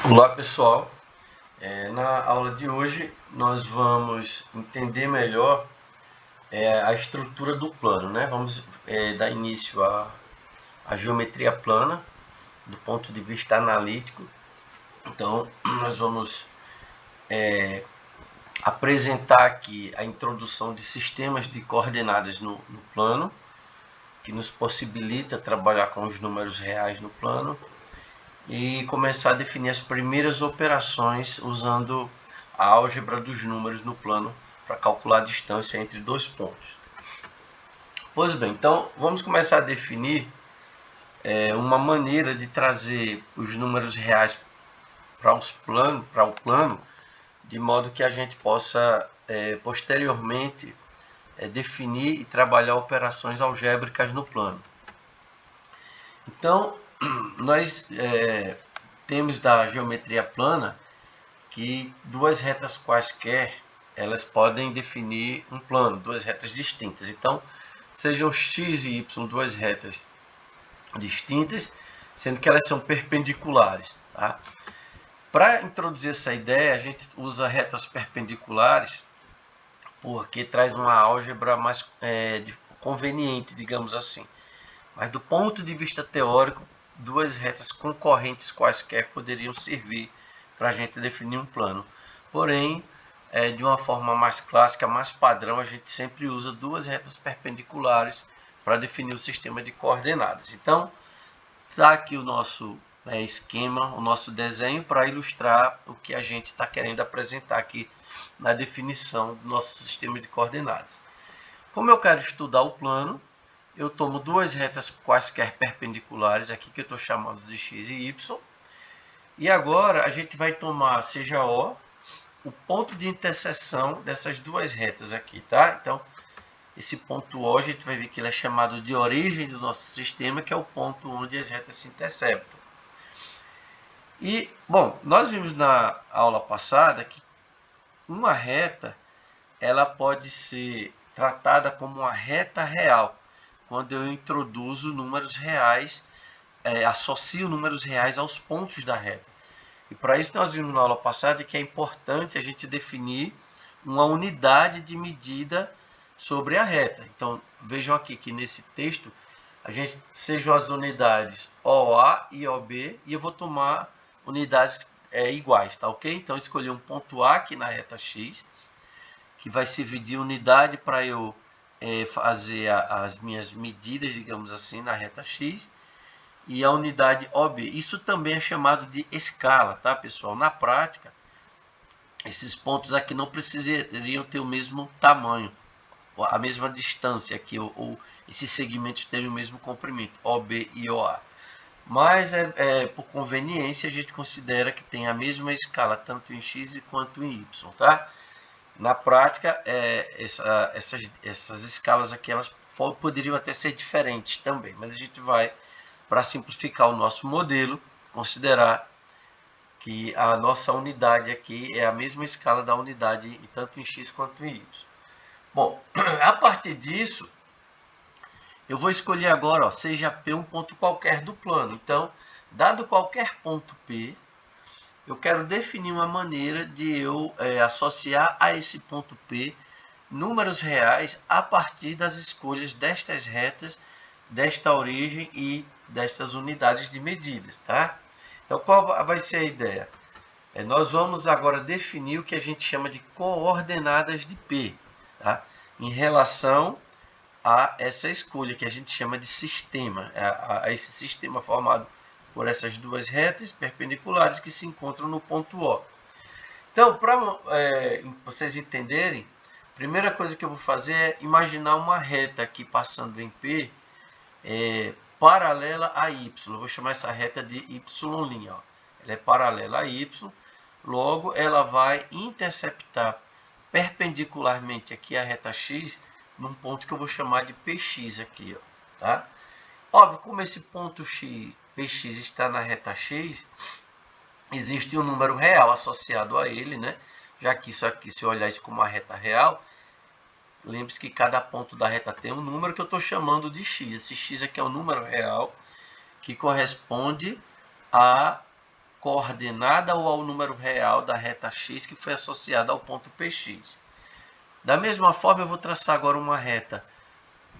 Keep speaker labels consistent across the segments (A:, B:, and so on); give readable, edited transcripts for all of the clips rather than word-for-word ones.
A: Olá pessoal, na aula de hoje nós vamos entender melhor a estrutura do plano, né? Vamos dar início à geometria plana do ponto de vista analítico. Então nós vamos apresentar aqui a introdução de sistemas de coordenadas no plano, que nos possibilita trabalhar com os números reais no plano e começar a definir as primeiras operações usando a álgebra dos números no plano para calcular a distância entre dois pontos. Pois bem, então vamos começar a definir uma maneira de trazer os números reais para o plano, de modo que a gente possa posteriormente definir e trabalhar operações algébricas no plano. Então, nós temos da geometria plana que duas retas quaisquer elas podem definir um plano, duas retas distintas. Então, sejam x e y duas retas distintas, sendo que elas são perpendiculares. Tá? Para introduzir essa ideia, a gente usa retas perpendiculares porque traz uma álgebra mais conveniente, digamos assim. Mas do ponto de vista teórico, duas retas concorrentes quaisquer poderiam servir para a gente definir um plano. Porém, de uma forma mais clássica, mais padrão, a gente sempre usa duas retas perpendiculares para definir o sistema de coordenadas. Então, está aqui o nosso esquema, o nosso desenho para ilustrar o que a gente está querendo apresentar aqui na definição do nosso sistema de coordenadas. Como eu quero estudar o plano, eu tomo duas retas quaisquer perpendiculares, aqui que eu estou chamando de x e y, e agora a gente vai tomar, seja O, o ponto de interseção dessas duas retas aqui, tá? Então, esse ponto O, a gente vai ver que ele é chamado de origem do nosso sistema, que é o ponto onde as retas se interceptam. E, bom, nós vimos na aula passada que uma reta, ela pode ser tratada como uma reta real, quando eu introduzo números reais, associo números reais aos pontos da reta. E para isso nós vimos na aula passada que é importante a gente definir uma unidade de medida sobre a reta. Então vejam aqui que nesse texto a gente sejam as unidades OA e OB e eu vou tomar unidades iguais, tá ok? Então escolhi um ponto A aqui na reta X, que vai servir de unidade para eu fazer as minhas medidas, digamos assim, na reta X, e a unidade OB. Isso também é chamado de escala, tá, pessoal? Na prática, esses pontos aqui não precisariam ter o mesmo tamanho, a mesma distância aqui, ou esses segmentos terem o mesmo comprimento, OB e OA. Mas, por conveniência, a gente considera que tem a mesma escala, tanto em X quanto em Y, tá? Na prática, essas escalas aqui, elas poderiam até ser diferentes também, mas a gente vai, para simplificar o nosso modelo, considerar que a nossa unidade aqui é a mesma escala da unidade, tanto em x quanto em y. Bom, a partir disso, eu vou escolher agora, seja P um ponto qualquer do plano. Então, dado qualquer ponto P, eu quero definir uma maneira de eu associar a esse ponto P números reais a partir das escolhas destas retas, desta origem e destas unidades de medidas, tá? Então, qual vai ser a ideia? Nós vamos agora definir o que a gente chama de coordenadas de P, tá? Em relação a essa escolha que a gente chama de sistema, a esse sistema formado por essas duas retas perpendiculares que se encontram no ponto O. Então, para vocês entenderem, a primeira coisa que eu vou fazer é imaginar uma reta aqui passando em P paralela a Y. Eu vou chamar essa reta de Y'. Ó. Ela é paralela a Y, logo ela vai interceptar perpendicularmente aqui a reta X num ponto que eu vou chamar de PX aqui. Ó, tá? Óbvio, como esse ponto X, PX está na reta X, existe um número real associado a ele, né? Já que isso aqui, se eu olhar isso como uma reta real, lembre-se que cada ponto da reta tem um número que eu estou chamando de x. Esse x aqui é o número real que corresponde à coordenada ou ao número real da reta x que foi associada ao ponto px. Da mesma forma, eu vou traçar agora uma reta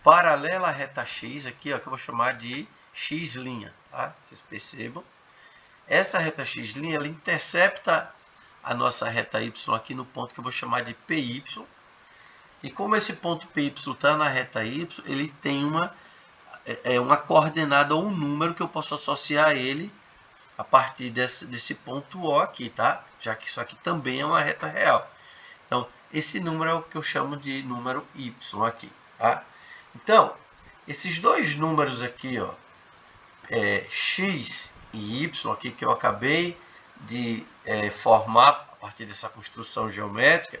A: paralela à reta x, aqui, ó, que eu vou chamar de x', tá? Vocês percebam. Essa reta x', ela intercepta a nossa reta y aqui no ponto que eu vou chamar de py. E como esse ponto py está na reta y, ele tem uma coordenada ou um número que eu posso associar a ele a partir desse ponto O aqui, tá? Já que isso aqui também é uma reta real. Então, esse número é o que eu chamo de número y aqui, tá? Então, esses dois números aqui, ó, x e y aqui que eu acabei de formar a partir dessa construção geométrica,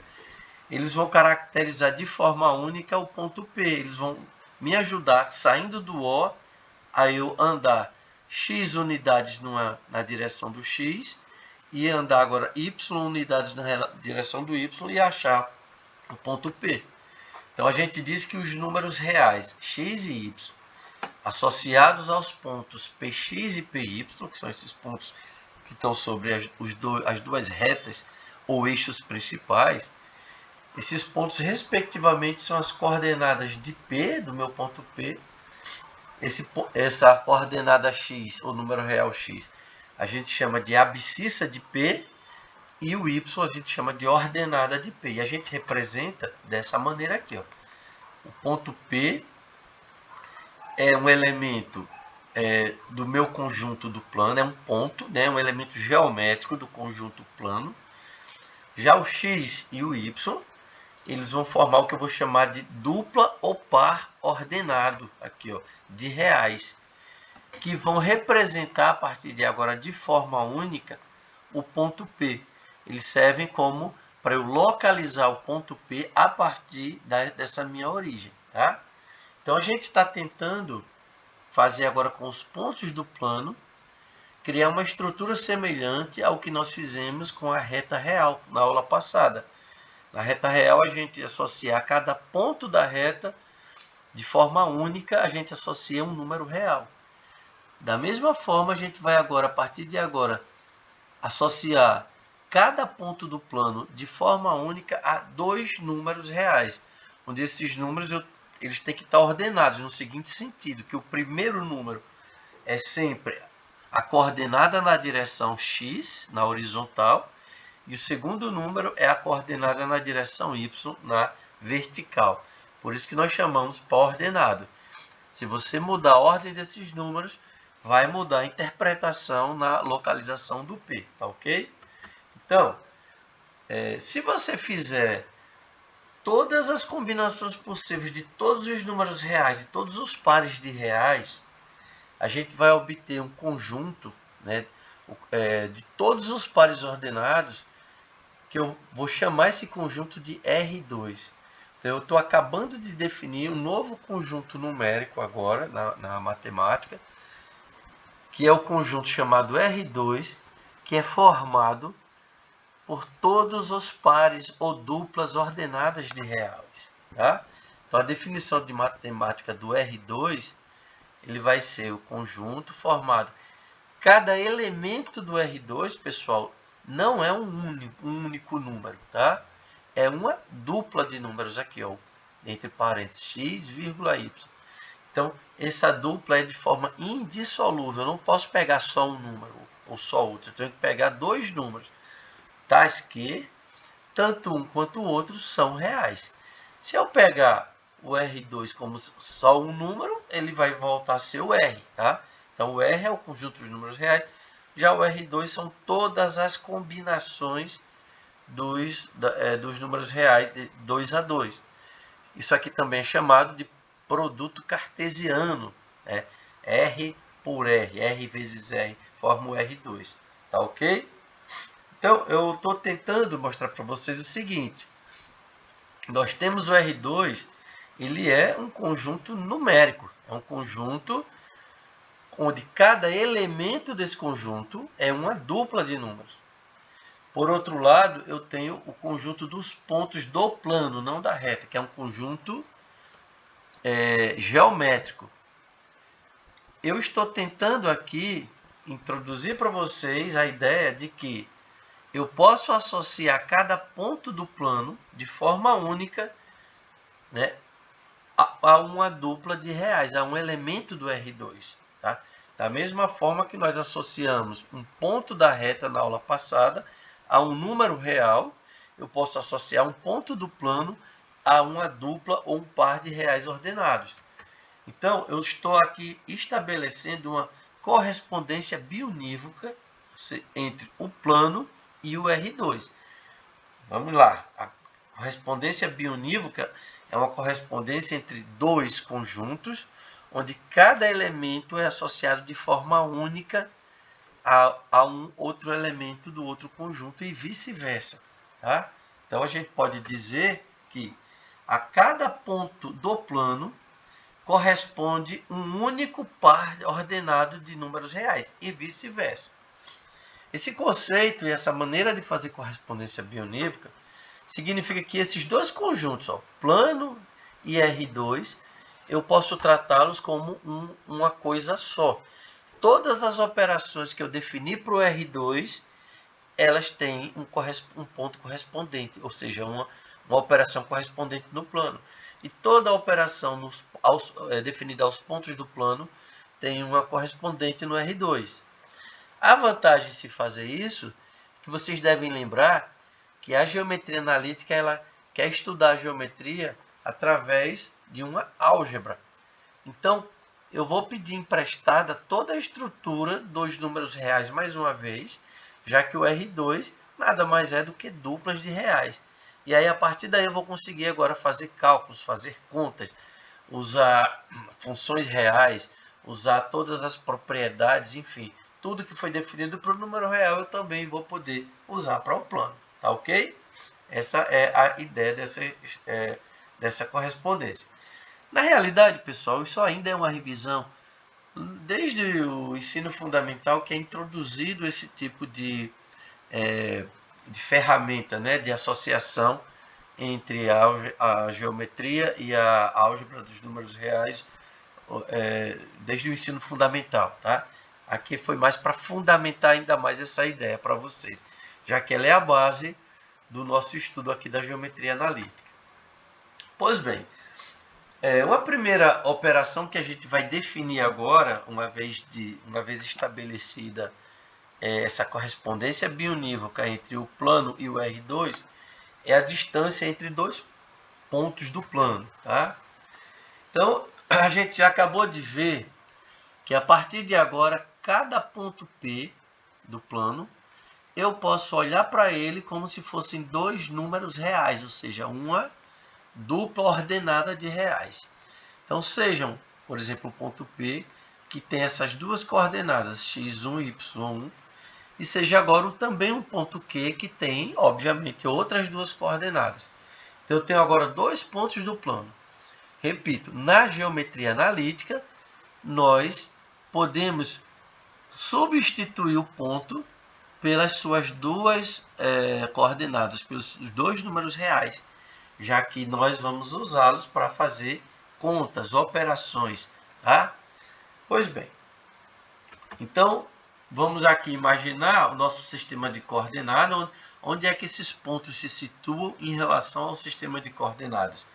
A: eles vão caracterizar de forma única o ponto P. Eles vão me ajudar, saindo do O, a eu andar x unidades na direção do x e andar agora y unidades na direção do y e achar o ponto P. Então, a gente diz que os números reais x e y associados aos pontos px e py, que são esses pontos que estão sobre as duas retas ou eixos principais, esses pontos, respectivamente, são as coordenadas de P, do meu ponto P. Essa coordenada x, ou número real x, a gente chama de abscissa de P, e o y a gente chama de ordenada de P. E a gente representa dessa maneira aqui, ó. O ponto P é um elemento do meu conjunto do plano, é um ponto, né, um elemento geométrico do conjunto plano. Já o x e o y, eles vão formar o que eu vou chamar de dupla ou par ordenado, aqui, ó, de reais, que vão representar a partir de agora de forma única o ponto P. Eles servem como para eu localizar o ponto P a partir dessa minha origem, tá? Então, a gente está tentando fazer agora com os pontos do plano, criar uma estrutura semelhante ao que nós fizemos com a reta real na aula passada. Na reta real, a gente associa a cada ponto da reta, de forma única, a gente associa um número real. Da mesma forma, a gente vai agora, a partir de agora, associar cada ponto do plano de forma única a dois números reais, onde esses números eles têm que estar ordenados no seguinte sentido, que o primeiro número é sempre a coordenada na direção x, na horizontal, e o segundo número é a coordenada na direção y, na vertical. Por isso que nós chamamos par ordenado. Se você mudar a ordem desses números, vai mudar a interpretação na localização do P, tá ok? Então, se você fizer todas as combinações possíveis de todos os números reais, de todos os pares de reais, a gente vai obter um conjunto, né, de todos os pares ordenados, que eu vou chamar esse conjunto de R2. Então, eu estou acabando de definir um novo conjunto numérico agora, na matemática, que é o conjunto chamado R2, que é formado por todos os pares ou duplas ordenadas de reais, tá? Então, a definição de matemática do R2, ele vai ser o conjunto formado. Cada elemento do R2, pessoal, não é um único número, tá? É uma dupla de números aqui, ó, entre parênteses, x, vírgula, y. Então, essa dupla é de forma indissolúvel. Eu não posso pegar só um número ou só outro. Eu tenho que pegar dois números, tais que tanto um quanto o outro são reais. Se eu pegar o R2 como só um número, ele vai voltar a ser o R, tá? Então, o R é o conjunto dos números reais. Já o R2 são todas as combinações dos números reais de 2 a 2. Isso aqui também é chamado de produto cartesiano, né? R por R, R vezes R, forma o R2, tá ok? Então, eu estou tentando mostrar para vocês o seguinte. Nós temos o R2, ele é um conjunto numérico, é um conjunto onde cada elemento desse conjunto é uma dupla de números. Por outro lado, eu tenho o conjunto dos pontos do plano, não da reta, que é um conjunto geométrico. Eu estou tentando aqui introduzir para vocês a ideia de que eu posso associar cada ponto do plano de forma única, né, a uma dupla de reais, a um elemento do R2. Tá? Da mesma forma que nós associamos um ponto da reta na aula passada a um número real, eu posso associar um ponto do plano a uma dupla ou um par de reais ordenados. Então, eu estou aqui estabelecendo uma correspondência bionívoca entre o plano e o R2. Vamos lá. A correspondência bionívoca é uma correspondência entre dois conjuntos, onde cada elemento é associado de forma única a um outro elemento do outro conjunto e vice-versa. Tá? Então, a gente pode dizer que a cada ponto do plano corresponde um único par ordenado de números reais e vice-versa. Esse conceito e essa maneira de fazer correspondência bionívoca significa que esses dois conjuntos, plano e R2, eu posso tratá-los como uma coisa só. Todas as operações que eu defini para o R2, elas têm um ponto correspondente, ou seja, uma operação correspondente no plano. E toda operação definida aos pontos do plano tem uma correspondente no R2. A vantagem de se fazer isso é que vocês devem lembrar que a geometria analítica ela quer estudar a geometria através de uma álgebra. Então, eu vou pedir emprestada toda a estrutura dos números reais mais uma vez, já que o R2 nada mais é do que duplas de reais. E aí, a partir daí, eu vou conseguir agora fazer cálculos, fazer contas, usar funções reais, usar todas as propriedades, enfim, tudo que foi definido para o número real eu também vou poder usar para o plano. Tá ok? Essa é a ideia dessa correspondência. Na realidade, pessoal, isso ainda é uma revisão. Desde o ensino fundamental que é introduzido esse tipo de ferramenta, né, de associação entre a geometria e a álgebra dos números reais, desde o ensino fundamental. Tá? Aqui foi mais para fundamentar ainda mais essa ideia para vocês, já que ela é a base do nosso estudo aqui da geometria analítica. Pois bem, uma primeira operação que a gente vai definir agora, uma vez estabelecida essa correspondência bionívoca entre o plano e o R2, é a distância entre dois pontos do plano. Tá? Então, a gente já acabou de ver que a partir de agora, cada ponto P do plano, eu posso olhar para ele como se fossem dois números reais, ou seja, uma dupla ordenada de reais. Então, sejam, por exemplo, o ponto P, que tem essas duas coordenadas, x1 e y1, e seja agora também um ponto Q, que tem, obviamente, outras duas coordenadas. Então, eu tenho agora dois pontos do plano. Repito, na geometria analítica, nós podemos substituir o ponto pelas suas duas coordenadas, pelos dois números reais, já que nós vamos usá-los para fazer contas, operações. Tá? Pois bem, então vamos aqui imaginar o nosso sistema de coordenadas, onde é que esses pontos se situam em relação ao sistema de coordenadas.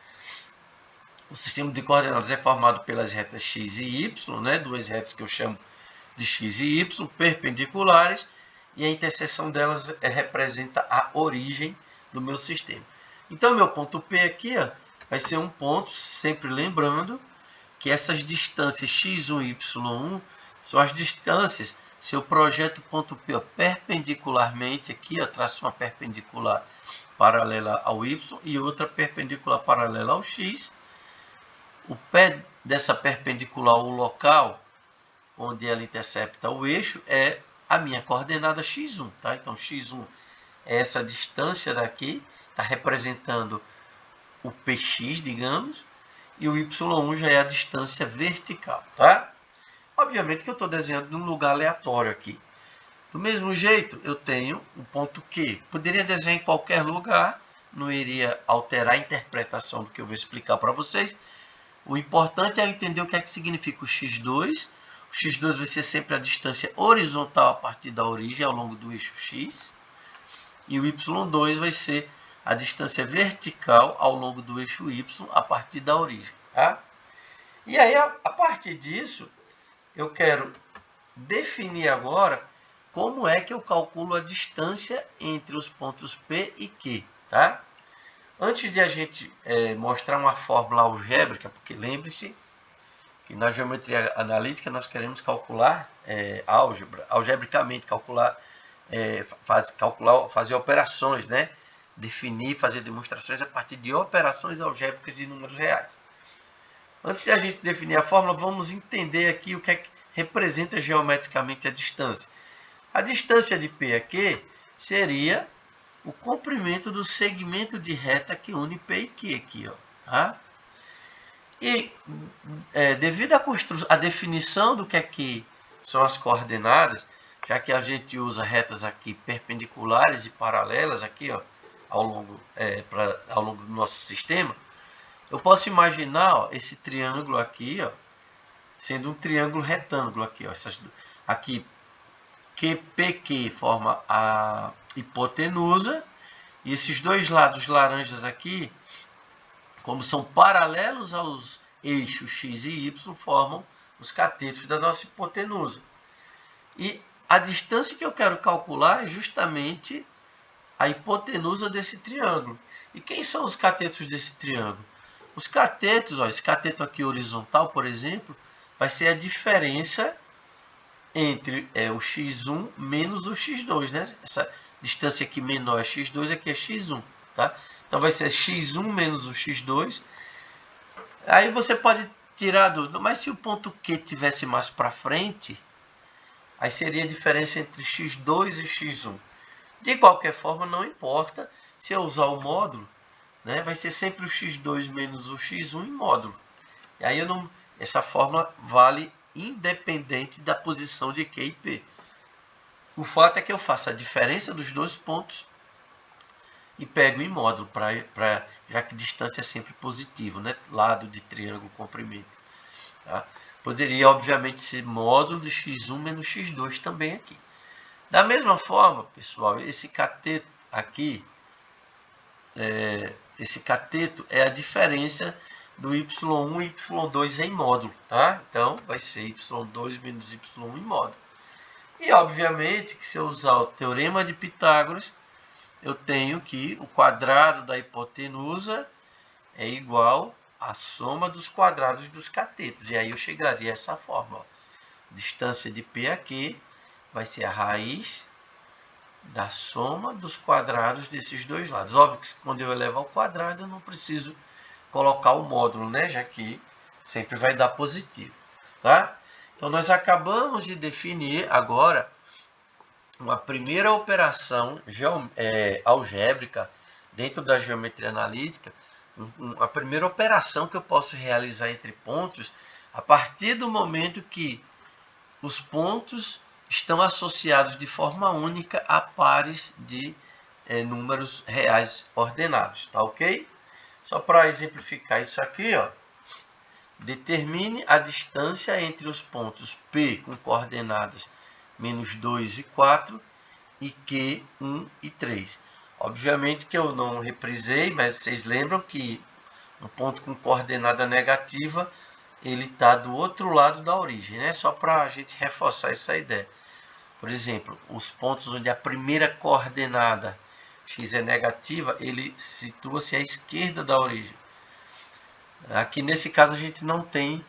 A: O sistema de coordenadas é formado pelas retas x e y, né? Duas retas que eu chamo de x e y, perpendiculares, e a interseção delas representa a origem do meu sistema. Então, meu ponto P aqui vai ser um ponto, sempre lembrando que essas distâncias x1 e y1 são as distâncias. Se eu projeto o ponto P perpendicularmente aqui, traço uma perpendicular paralela ao y e outra perpendicular paralela ao x, o pé dessa perpendicular, o local onde ela intercepta o eixo, é a minha coordenada x1. Tá? Então, x1 é essa distância daqui, está representando o px, digamos, e o y1 já é a distância vertical. Tá? Obviamente que eu estou desenhando num lugar aleatório aqui. Do mesmo jeito, eu tenho o ponto Q. Poderia desenhar em qualquer lugar, não iria alterar a interpretação do que eu vou explicar para vocês. O importante é entender o que é que significa o x2, O x2 vai ser sempre a distância horizontal a partir da origem ao longo do eixo x. E o y2 vai ser a distância vertical ao longo do eixo y a partir da origem. Tá? E aí, a partir disso, eu quero definir agora como é que eu calculo a distância entre os pontos P e Q. Tá? Antes de a gente mostrar uma fórmula algébrica, porque lembre-se que na geometria analítica nós queremos calcular algebricamente, fazer operações, né? Definir, fazer demonstrações a partir de operações algébricas de números reais. Antes de a gente definir a fórmula, vamos entender aqui o que é que representa geometricamente a distância. A distância de P a Q seria o comprimento do segmento de reta que une P e Q aqui, ó, tá? E devido à definição do que são as coordenadas, já que a gente usa retas aqui perpendiculares e paralelas aqui, ó, ao longo do nosso sistema, eu posso imaginar, ó, esse triângulo aqui, ó, sendo um triângulo retângulo aqui, ó, aqui QPQ forma a hipotenusa, e esses dois lados laranjas aqui, como são paralelos aos eixos x e y, formam os catetos da nossa hipotenusa. E a distância que eu quero calcular é justamente a hipotenusa desse triângulo. E quem são os catetos desse triângulo? Os catetos, ó, esse cateto aqui horizontal, por exemplo, vai ser a diferença entre o x1 menos o x2, né? Essa distância aqui menor é x2, aqui é x1, tá? Então vai ser x1 menos o x2. Aí você pode tirar a dúvida, mas se o ponto Q tivesse mais para frente, aí seria a diferença entre x2 e x1. De qualquer forma, não importa, se eu usar o módulo, né, vai ser sempre o x2 menos o x1 em módulo. E aí essa fórmula vale independente da posição de Q e P. O fato é que eu faço a diferença dos dois pontos e pego em módulo, já que distância é sempre positivo, né? Lado de triângulo comprimento. Tá? Poderia, obviamente, ser módulo de x1 menos x2 também aqui. Da mesma forma, pessoal, esse cateto aqui, esse cateto é a diferença do y1 e y2 em módulo, tá? Então, vai ser y2 menos y1 em módulo. E, obviamente, que se eu usar o teorema de Pitágoras, eu tenho que o quadrado da hipotenusa é igual à soma dos quadrados dos catetos. E aí eu chegaria a essa fórmula. Distância de P a Q vai ser a raiz da soma dos quadrados desses dois lados. Óbvio que quando eu elevar ao quadrado, eu não preciso colocar o módulo, né? Já que sempre vai dar positivo, tá? Então, nós acabamos de definir agora uma primeira operação algébrica dentro da geometria analítica, a primeira operação que eu posso realizar entre pontos a partir do momento que os pontos estão associados de forma única a pares de números reais ordenados, tá ok? Só para exemplificar isso aqui, ó, determine a distância entre os pontos P com coordenadas menos 2 e 4 e Q, 1 e 3. Obviamente que eu não reprisei, mas vocês lembram que um ponto com coordenada negativa, ele está do outro lado da origem, né? Só para a gente reforçar essa ideia. Por exemplo, os pontos onde a primeira coordenada x é negativa, ele situa-se à esquerda da origem. Aqui nesse caso a gente não tem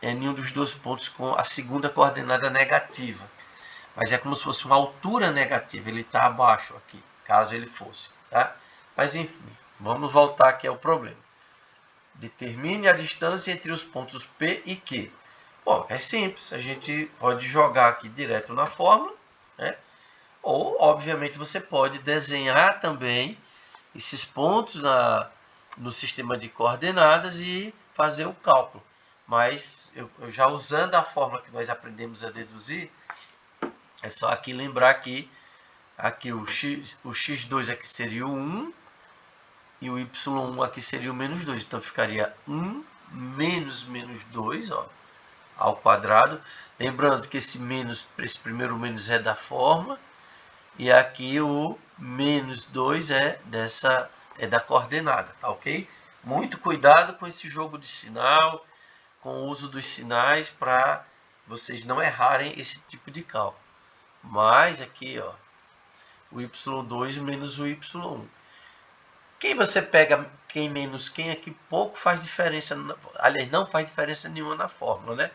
A: nenhum dos dois pontos com a segunda coordenada negativa. Mas é como se fosse uma altura negativa, ele está abaixo aqui, caso ele fosse. Tá? Mas enfim, vamos voltar aqui ao problema. Determine a distância entre os pontos P e Q. Bom, é simples, a gente pode jogar aqui direto na fórmula, né? Ou, obviamente, você pode desenhar também esses pontos no sistema de coordenadas e fazer o cálculo. Mas, eu já usando a fórmula que nós aprendemos a deduzir, é só aqui lembrar que aqui o x2 aqui seria o 1 e o y1 aqui seria o menos 2. Então, ficaria 1 menos 2, ó, ao quadrado. Lembrando que esse primeiro menos é da forma. E aqui o menos 2 é da coordenada, tá ok? Muito cuidado com esse jogo de sinal, com o uso dos sinais para vocês não errarem esse tipo de cálculo. Mas aqui, ó, o y2 menos o y1. Quem você pega, quem menos quem aqui, pouco faz diferença, aliás, não faz diferença nenhuma na fórmula, né?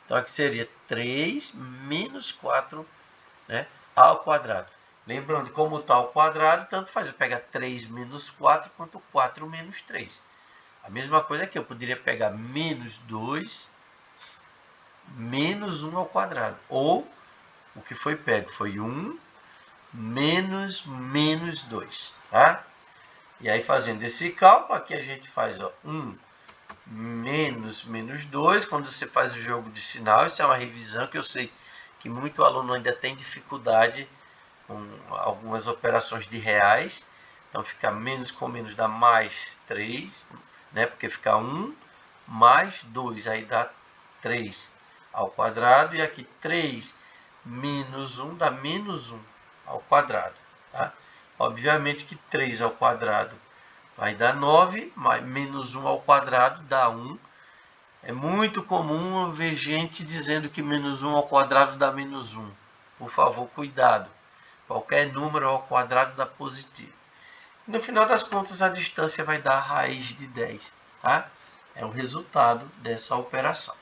A: Então aqui seria 3 menos 4, né, ao quadrado. Lembrando, como está ao quadrado, tanto faz eu pegar 3 menos 4 quanto 4 menos 3. A mesma coisa aqui, eu poderia pegar menos 2 menos 1 ao quadrado. Ou, o que foi pego foi 1 menos 2, tá? E aí, fazendo esse cálculo, aqui a gente faz, ó, 1 menos 2. Quando você faz o jogo de sinal, isso é uma revisão que eu sei que muito aluno ainda tem dificuldade com algumas operações de reais. Então, fica menos com menos dá mais 3, né? Porque fica 1 mais 2, aí dá 3 ao quadrado. E aqui 3 menos 1 dá menos 1 ao quadrado, tá? Obviamente que 3 ao quadrado vai dar 9, mais menos 1 ao quadrado dá 1. É muito comum ver gente dizendo que menos 1 ao quadrado dá menos 1. Por favor, cuidado. Qualquer número ao quadrado dá positivo. No final das contas, a distância vai dar a raiz de 10. Tá? É o resultado dessa operação.